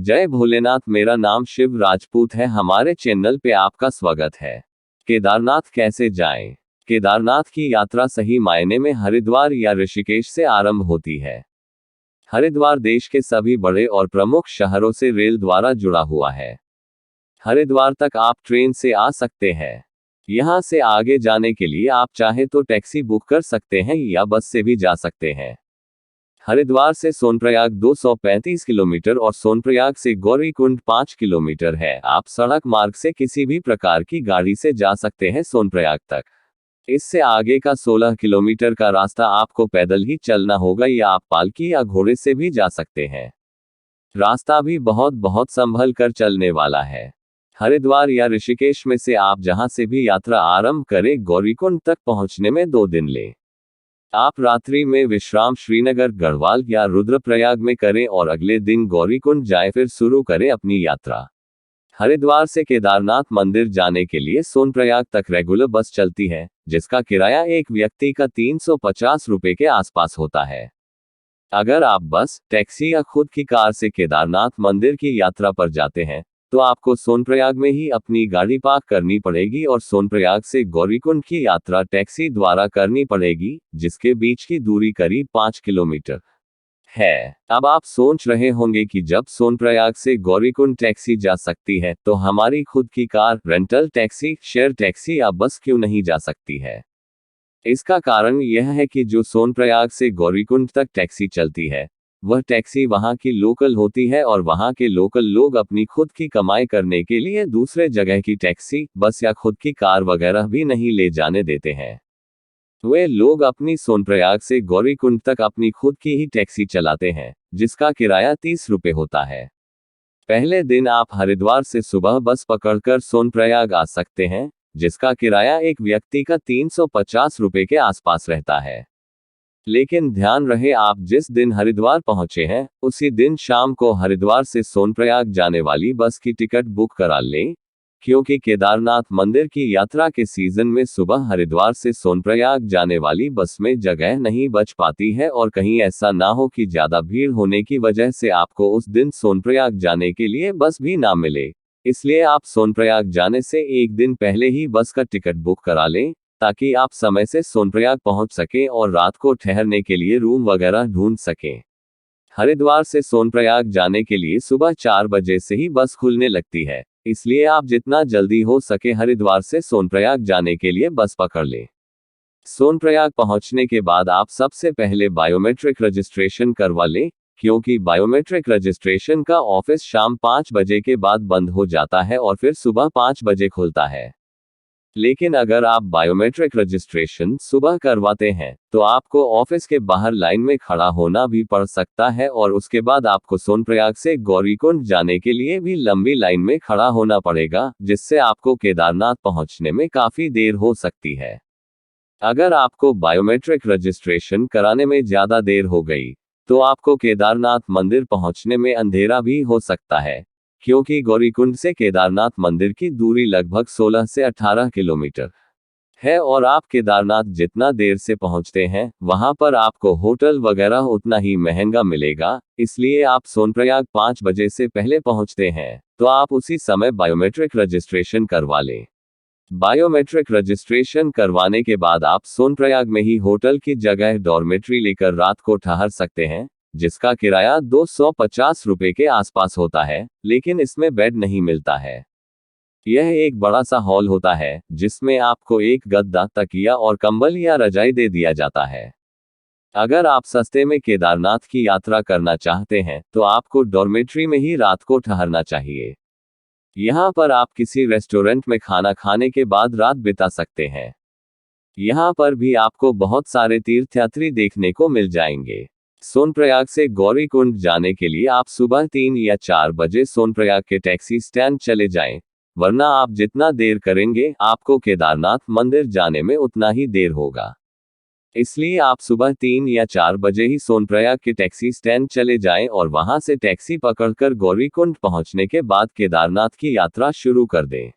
जय भोलेनाथ। मेरा नाम शिव राजपूत है। हमारे चैनल पे आपका स्वागत है। केदारनाथ कैसे जाएं? केदारनाथ की यात्रा सही मायने में हरिद्वार या ऋषिकेश से आरंभ होती है। हरिद्वार देश के सभी बड़े और प्रमुख शहरों से रेल द्वारा जुड़ा हुआ है। हरिद्वार तक आप ट्रेन से आ सकते हैं। यहां से आगे जाने के लिए आप चाहे तो टैक्सी बुक कर सकते हैं या बस से भी जा सकते हैं। हरिद्वार से सोनप्रयाग 235 किलोमीटर और सोनप्रयाग से गौरीकुंड 5 किलोमीटर है। आप सड़क मार्ग से किसी भी प्रकार की गाड़ी से जा सकते हैं सोनप्रयाग तक। इससे आगे का 16 किलोमीटर का रास्ता आपको पैदल ही चलना होगा या आप पालकी या घोड़े से भी जा सकते हैं। रास्ता भी बहुत संभल कर चलने वाला है। हरिद्वार या ऋषिकेश में से आप जहां से भी यात्रा आरंभ करें, गौरीकुंड तक पहुंचने में 2 दिन ले। आप रात्रि में विश्राम श्रीनगर, गढ़वाल या रुद्रप्रयाग में करें और अगले दिन गौरीकुंड जाएं, फिर शुरू करें अपनी यात्रा। हरिद्वार से केदारनाथ मंदिर जाने के लिए सोनप्रयाग तक रेगुलर बस चलती है, जिसका किराया एक व्यक्ति का 350 रुपए के आसपास होता है। अगर आप बस, टैक्सी या खुद की कार से केदारनाथ मंदिर की यात्रा पर जाते हैं, तो आपको सोनप्रयाग में ही अपनी गाड़ी पार्क करनी पड़ेगी और सोनप्रयाग से गौरीकुंड की यात्रा टैक्सी द्वारा करनी पड़ेगी, जिसके बीच की दूरी करीब 5 किलोमीटर है। अब आप सोच रहे होंगे कि जब सोनप्रयाग से गौरीकुंड टैक्सी जा सकती है, तो हमारी खुद की car, rental taxi, share taxi या बस क्यों नहीं जा सकती है? इसका कारण यह है कि जो सोनप्रयाग से गौरीकुंड तक टैक्सी चलती है, वह टैक्सी वहां की लोकल होती है और वहां के लोकल लोग अपनी खुद की कमाई करने के लिए दूसरे जगह की टैक्सी, बस या खुद की कार वगैरह भी नहीं ले जाने देते हैं। वे लोग अपनी सोनप्रयाग से गौरीकुंड तक अपनी खुद की ही टैक्सी चलाते हैं, जिसका किराया 30 रुपए होता है। पहले दिन आप हरिद्वार से सुबह बस पकड़कर सोनप्रयाग आ सकते हैं, जिसका किराया एक व्यक्ति का 350 रुपए के आसपास रहता है। लेकिन ध्यान रहे, आप जिस दिन हरिद्वार पहुंचे हैं, उसी दिन शाम को हरिद्वार से सोनप्रयाग जाने वाली बस की टिकट बुक करा लें, क्योंकि केदारनाथ मंदिर की यात्रा के सीजन में सुबह हरिद्वार से सोनप्रयाग जाने वाली बस में जगह नहीं बच पाती है और कहीं ऐसा ना हो कि ज्यादा भीड़ होने की वजह से आपको उस दिन सोनप्रयाग जाने के लिए बस भी ना मिले। इसलिए आप सोनप्रयाग जाने से एक दिन पहले ही बस का टिकट बुक करा लें, ताकि आप समय से सोनप्रयाग पहुंच सकें और रात को ठहरने के लिए रूम वगैरह ढूंढ सकें। हरिद्वार से सोनप्रयाग जाने के लिए सुबह 4 बजे से ही बस खुलने लगती है, इसलिए आप जितना जल्दी हो सके हरिद्वार से सोनप्रयाग जाने के लिए बस पकड़ लें। सोनप्रयाग पहुंचने के बाद आप सबसे पहले बायोमेट्रिक रजिस्ट्रेशन करवा लें, क्योंकि बायोमेट्रिक रजिस्ट्रेशन का ऑफिस शाम 5 बजे के बाद बंद हो जाता है और फिर सुबह 5 बजे खुलता है। लेकिन अगर आप बायोमेट्रिक रजिस्ट्रेशन सुबह करवाते हैं, तो आपको ऑफिस के बाहर लाइन में खड़ा होना भी पड़ सकता है और उसके बाद आपको सोनप्रयाग से गौरीकुंड जाने के लिए भी लंबी लाइन में खड़ा होना पड़ेगा, जिससे आपको केदारनाथ पहुंचने में काफी देर हो सकती है। अगर आपको बायोमेट्रिक रजिस्ट्रेशन कराने में ज्यादा देर हो गई, तो आपको केदारनाथ मंदिर पहुंचने में अंधेरा भी हो सकता है, क्योंकि गौरीकुंड से केदारनाथ मंदिर की दूरी लगभग 16 से 18 किलोमीटर है और आप केदारनाथ जितना देर से पहुंचते हैं, वहां पर आपको होटल वगैरह उतना ही महंगा मिलेगा। इसलिए आप सोनप्रयाग 5 बजे से पहले पहुंचते हैं, तो आप उसी समय बायोमेट्रिक रजिस्ट्रेशन करवा लें। बायोमेट्रिक रजिस्ट्रेशन करवाने के बाद आप सोनप्रयाग में ही होटल की जगह डॉर्मेट्री लेकर रात को ठहर सकते हैं, जिसका किराया 250 रुपए के आसपास होता है, लेकिन इसमें बेड नहीं मिलता है। यह एक बड़ा सा हॉल होता है, जिसमें आपको एक गद्दा, तकिया और कंबल या रजाई दे दिया जाता है। अगर आप सस्ते में केदारनाथ की यात्रा करना चाहते हैं, तो आपको डॉर्मेट्री में ही रात को ठहरना चाहिए। यहाँ पर आप किसी रेस्टोरेंट में खाना खाने के बाद रात बिता सकते हैं। यहाँ पर भी आपको बहुत सारे तीर्थयात्री देखने को मिल जाएंगे। सोनप्रयाग से गौरीकुंड जाने के लिए आप सुबह 3 या 4 बजे सोनप्रयाग के टैक्सी स्टैंड चले जाएं, वरना आप जितना देर करेंगे, आपको केदारनाथ मंदिर जाने में उतना ही देर होगा। इसलिए आप सुबह 3 या 4 बजे ही सोनप्रयाग के टैक्सी स्टैंड चले जाएं और वहां से टैक्सी पकड़कर गौरीकुंड पहुंचने के बाद केदारनाथ की यात्रा शुरू कर दें।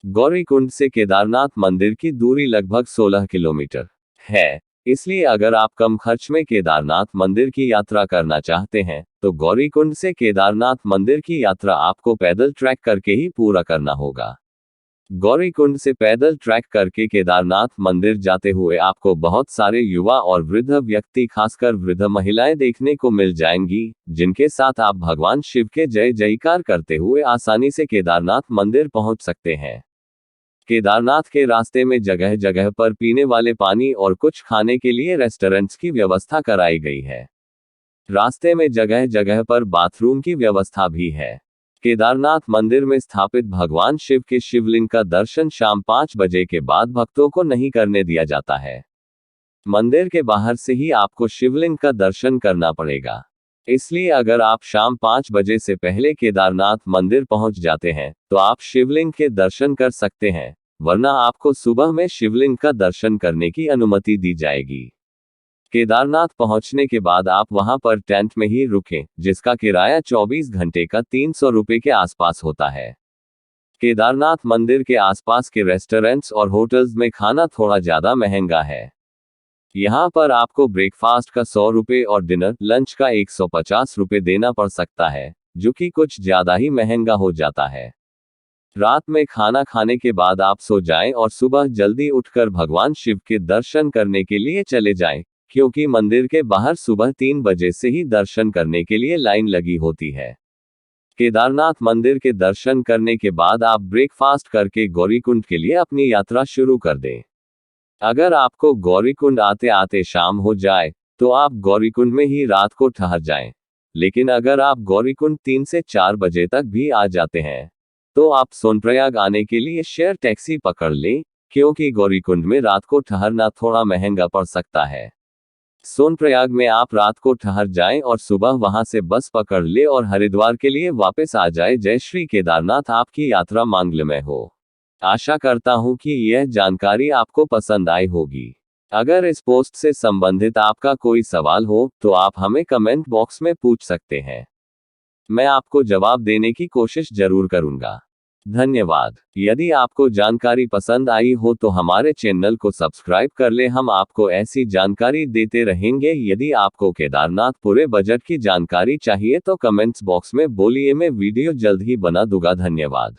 गौरीकुंड से केदारनाथ मंदिर की दूरी लगभग 16 किलोमीटर है। इसलिए अगर आप कम खर्च में केदारनाथ मंदिर की यात्रा करना चाहते हैं, तो गौरीकुंड से केदारनाथ मंदिर की यात्रा आपको पैदल ट्रैक करके ही पूरा करना होगा। गौरीकुंड से पैदल ट्रैक करके केदारनाथ मंदिर जाते हुए आपको बहुत सारे युवा और वृद्ध व्यक्ति, खासकर वृद्ध महिलाएं देखने को मिल जाएंगी, जिनके साथ आप भगवान शिव के जय जयकार करते हुए आसानी से केदारनाथ मंदिर पहुंच सकते हैं। केदारनाथ के रास्ते में जगह जगह पर पीने वाले पानी और कुछ खाने के लिए रेस्टोरेंट्स की व्यवस्था कराई गई है। रास्ते में जगह जगह पर बाथरूम की व्यवस्था भी है। केदारनाथ मंदिर में स्थापित भगवान शिव के शिवलिंग का दर्शन शाम 5 बजे के बाद भक्तों को नहीं करने दिया जाता है। मंदिर के बाहर से ही आपको शिवलिंग का दर्शन करना पड़ेगा। इसलिए अगर आप शाम 5 बजे से पहले केदारनाथ मंदिर पहुंच जाते हैं, तो आप शिवलिंग के दर्शन कर सकते हैं, वरना आपको सुबह में शिवलिंग का दर्शन करने की अनुमति दी जाएगी। केदारनाथ पहुंचने के बाद आप वहां पर टेंट में ही रुकें, जिसका किराया 24 घंटे का 300 रुपए के आसपास होता है। केदारनाथ मंदिर के आसपास के रेस्टोरेंट्स और होटल्स में खाना थोड़ा ज्यादा महंगा है। यहाँ पर आपको ब्रेकफास्ट का 100 रुपए और डिनर लंच का 150 रुपए देना पड़ सकता है, जो कि कुछ ज्यादा ही महंगा हो जाता है। रात में खाना खाने के बाद आप सो जाएं और सुबह जल्दी उठकर भगवान शिव के दर्शन करने के लिए चले जाएं, क्योंकि मंदिर के बाहर सुबह 3 बजे से ही दर्शन करने के लिए लाइन लगी होती है। केदारनाथ मंदिर के दर्शन करने के बाद आप ब्रेकफास्ट करके गौरीकुंड के लिए अपनी यात्रा शुरू कर दें। अगर आपको गौरीकुंड आते आते शाम हो जाए, तो आप गौरीकुंड में ही रात को ठहर जाएं। लेकिन अगर आप गौरीकुंड 3 से 4 बजे तक भी आ जाते हैं, तो आप सोनप्रयाग आने के लिए शेयर टैक्सी पकड़ लें, क्योंकि गौरीकुंड में रात को ठहरना थोड़ा महंगा पड़ सकता है। सोनप्रयाग में आप रात को ठहर जाएं और सुबह वहां से बस पकड़ ले और हरिद्वार के लिए वापस आ जाए। जय श्री केदारनाथ। आपकी यात्रा मंगलमय हो। आशा करता हूं कि यह जानकारी आपको पसंद आई होगी। अगर इस पोस्ट से संबंधित आपका कोई सवाल हो, तो आप हमें कमेंट बॉक्स में पूछ सकते हैं। मैं आपको जवाब देने की कोशिश जरूर करूंगा। धन्यवाद। यदि आपको जानकारी पसंद आई हो तो हमारे चैनल को सब्सक्राइब कर ले। हम आपको ऐसी जानकारी देते रहेंगे। यदि आपको केदारनाथ पूरे बजट की जानकारी चाहिए तो कमेंट्स बॉक्स में बोलिए, मैं वीडियो जल्द ही बना दूंगा। धन्यवाद।